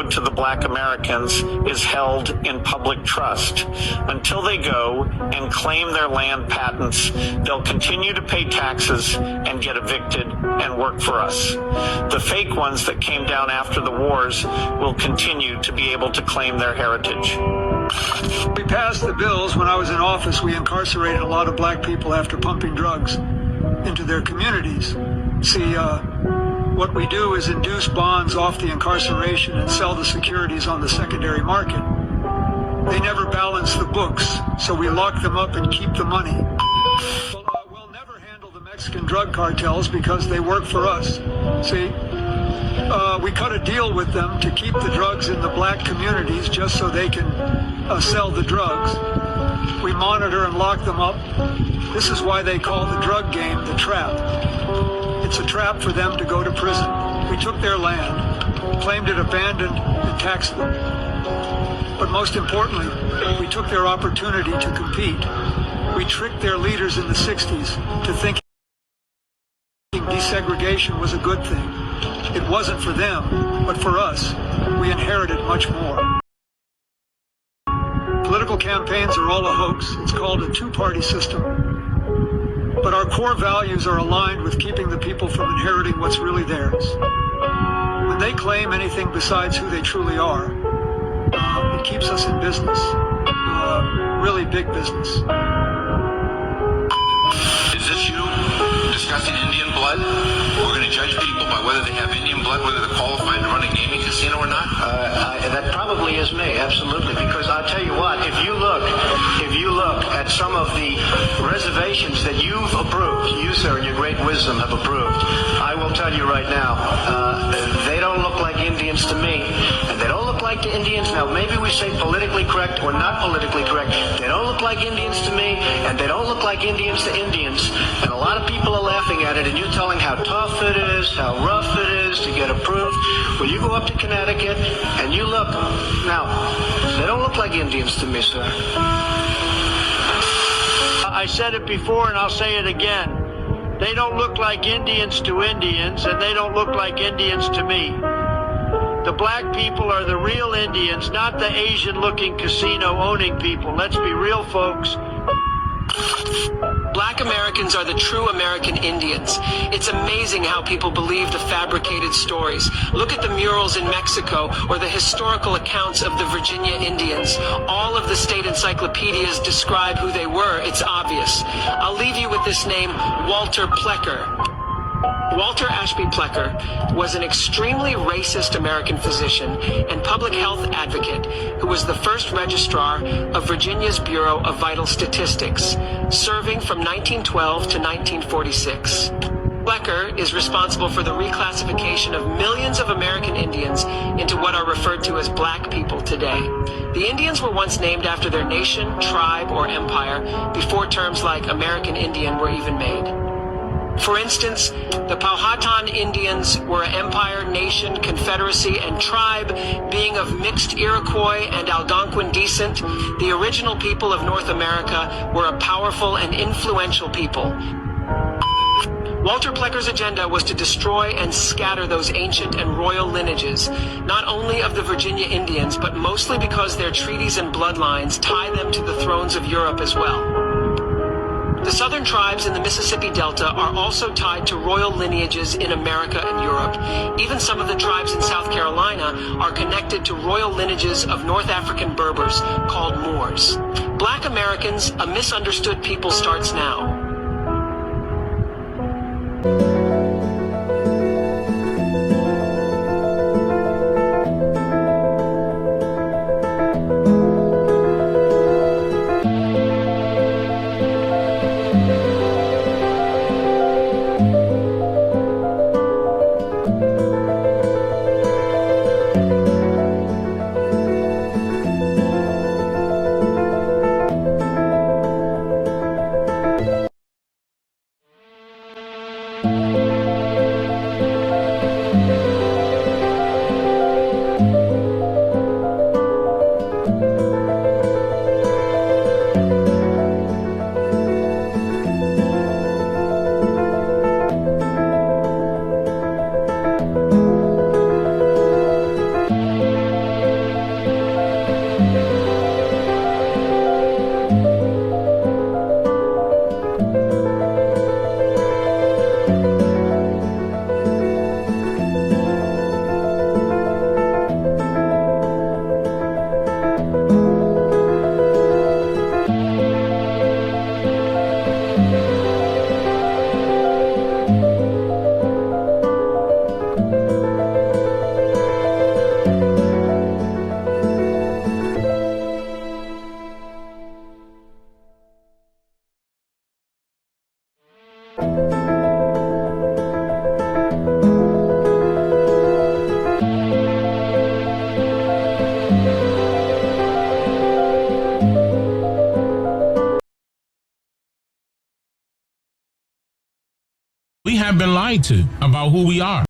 owed to the Black Americans is held in public trust. Until they go and claim their land patents, they'll continue to pay taxes and get evicted and work for us. The fake ones that came down after the wars will continue to be able to claim their heritage. We passed the bills. When I was in office, we incarcerated a lot of black people after pumping drugs into their communities. See, what we do is induce bonds off the incarceration and sell the securities on the secondary market. They never balance the books, so we lock them up and keep the money. We'll never handle the Mexican drug cartels because they work for us. See, we cut a deal with them to keep the drugs in the black communities just so they can sell the drugs. We monitor and lock them up. This is why they call the drug game the trap. It's a trap for them to go to prison. We took their land, claimed it abandoned, and taxed them. But most importantly, we took their opportunity to compete. We tricked their leaders in the 60s to thinking desegregation was a good thing. It wasn't for them, but for us. We inherited much more. Political campaigns are all a hoax. It's called a two-party system. But our core values are aligned with keeping the people from inheriting what's really theirs. When they claim anything besides who they truly are, it keeps us in business, really big business. Is this you discussing Indian blood? We're going to judge people by whether they have Indian blood, whether they're qualified to run a gaming casino or not? That probably is me, absolutely. Because I'll tell you what, if you look at some of the reservations that you've approved, you, sir, in your great wisdom have approved, I will tell you right now, they don't look like Indians to me, and they don't look like the Indians. Now, maybe we say politically correct or not politically correct. They don't look like Indians to me, and they don't look like Indians to Indians. And a lot of people are laughing at it, and you're telling how tough it is, how rough it is to get approved. Well, you go up to Connecticut, and you look. Now, they don't look like Indians to me, sir. I said it before, and I'll say it again. They don't look like Indians to Indians, and they don't look like Indians to me. The black people are the real Indians, not the Asian-looking casino-owning people. Let's be real, folks. Black Americans are the true American Indians. It's amazing how people believe the fabricated stories. Look at the murals in Mexico or the historical accounts of the Virginia Indians. All of the state encyclopedias describe who they were. It's obvious. I'll leave you with this name, Walter Plecker. Walter Ashby Plecker was an extremely racist American physician and public health advocate who was the first registrar of Virginia's Bureau of Vital Statistics, serving from 1912 to 1946. Plecker is responsible for the reclassification of millions of American Indians into what are referred to as black people today. The Indians were once named after their nation, tribe, or empire before terms like American Indian were even made. For instance, the Powhatan Indians were an empire, nation, confederacy, and tribe, being of mixed Iroquois and Algonquin descent. The original people of North America were a powerful and influential people. Walter Plecker's agenda was to destroy and scatter those ancient and royal lineages, not only of the Virginia Indians, but mostly because their treaties and bloodlines tie them to the thrones of Europe as well. The southern tribes in the Mississippi Delta are also tied to royal lineages in America and Europe. Even some of the tribes in South Carolina are connected to royal lineages of North African Berbers called Moors. Black Americans, a misunderstood people, starts now. have been lied to about who we are.